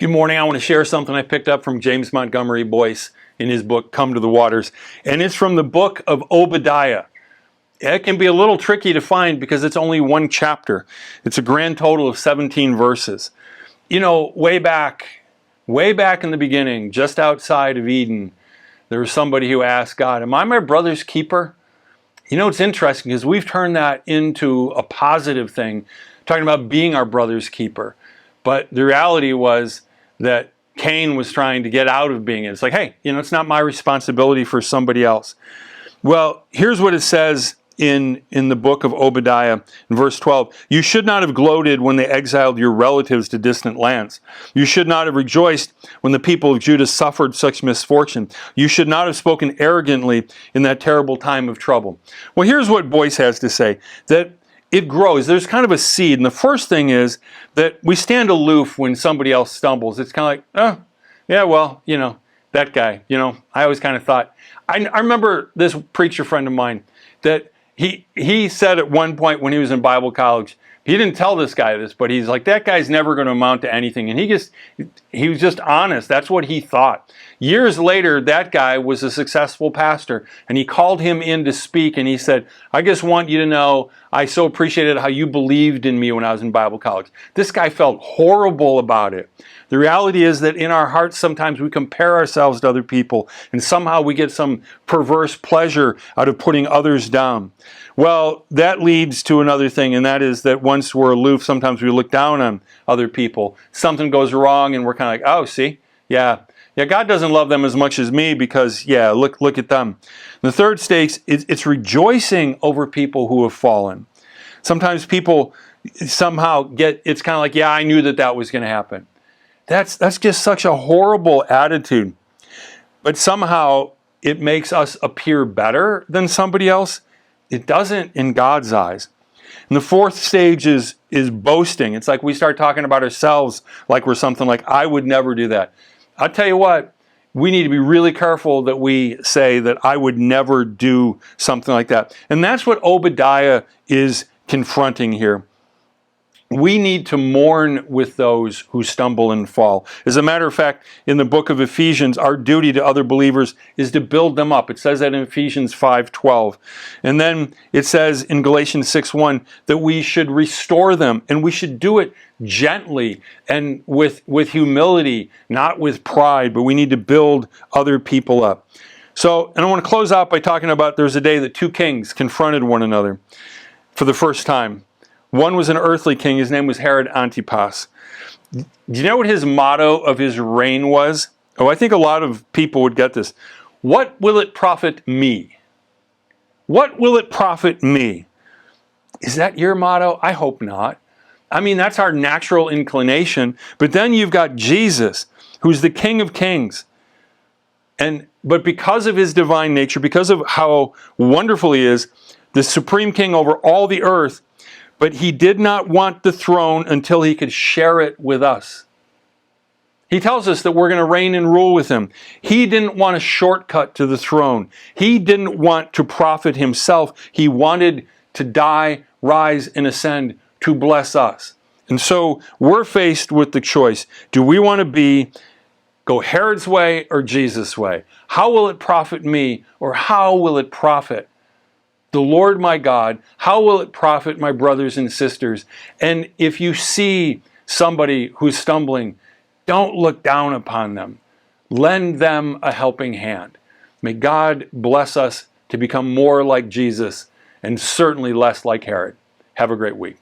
Good morning. I want to share something I picked up from James Montgomery Boyce in his book, Come to the Waters. And it's from the book of Obadiah. It can be a little tricky to find because it's only one chapter. It's a grand total of 17 verses. You know, way back in the beginning, just outside of Eden, there was somebody who asked God, am I my brother's keeper? You know, it's interesting because we've turned that into a positive thing, talking about being our brother's keeper. But the reality was that Cain was trying to get out of being it. It's like, hey, you know, it's not my responsibility for somebody else. Well, here's what it says in the book of Obadiah, in verse 12. You should not have gloated when they exiled your relatives to distant lands. You should not have rejoiced when the people of Judah suffered such misfortune. You should not have spoken arrogantly in that terrible time of trouble. Well, here's what Boyce has to say, that it grows. There's kind of a seed. And the first thing is that we stand aloof when somebody else stumbles. It's kind of like, oh, yeah, well, you know, that guy, you know, I always kind of thought. I remember this preacher friend of mine that he said at one point when he was in Bible college, he didn't tell this guy this, but he's like, that guy's never going to amount to anything. And he was just honest. That's what he thought. Years later, that guy was a successful pastor, and he called him in to speak, and he said, I just want you to know, I so appreciated how you believed in me when I was in Bible college. This guy felt horrible about it. The reality is that in our hearts, sometimes we compare ourselves to other people, and somehow we get some perverse pleasure out of putting others down. Well, that leads to another thing, and that is that once we're aloof, sometimes we look down on other people. Something goes wrong, and we're kind of like, oh, see, yeah, God doesn't love them as much as me because, yeah, look at them. The third stage, it's rejoicing over people who have fallen. Sometimes people somehow it's kind of like, yeah, I knew that was going to happen. That's just such a horrible attitude. But somehow it makes us appear better than somebody else. It doesn't in God's eyes. And the fourth stage is boasting. It's like we start talking about ourselves like we're something like, I would never do that. I'll tell you what, we need to be really careful that we say that I would never do something like that. And that's what Obadiah is confronting here. We need to mourn with those who stumble and fall. As a matter of fact, in the book of Ephesians, our duty to other believers is to build them up. It says that in Ephesians 5:12. And then it says in Galatians 6:1 that we should restore them, and we should do it gently and with humility, not with pride, but we need to build other people up. So, and I want to close out by talking about there's a day that two kings confronted one another for the first time. One was an earthly king. His name was Herod Antipas. Do you know what his motto of his reign was? Oh, I think a lot of people would get this. What will it profit me? What will it profit me? Is that your motto? I hope not. I mean, that's our natural inclination. But then you've got Jesus, who's the King of Kings. But because of his divine nature, because of how wonderful he is, the supreme king over all the earth, but he did not want the throne until he could share it with us. He tells us that we're going to reign and rule with him. He didn't want a shortcut to the throne. He didn't want to profit himself. He wanted to die, rise, and ascend to bless us. And so we're faced with the choice. Do we want to go Herod's way or Jesus' way? How will it profit me, or how will it profit the Lord my God? How will it profit my brothers and sisters? And if you see somebody who's stumbling, don't look down upon them. Lend them a helping hand. May God bless us to become more like Jesus and certainly less like Herod. Have a great week.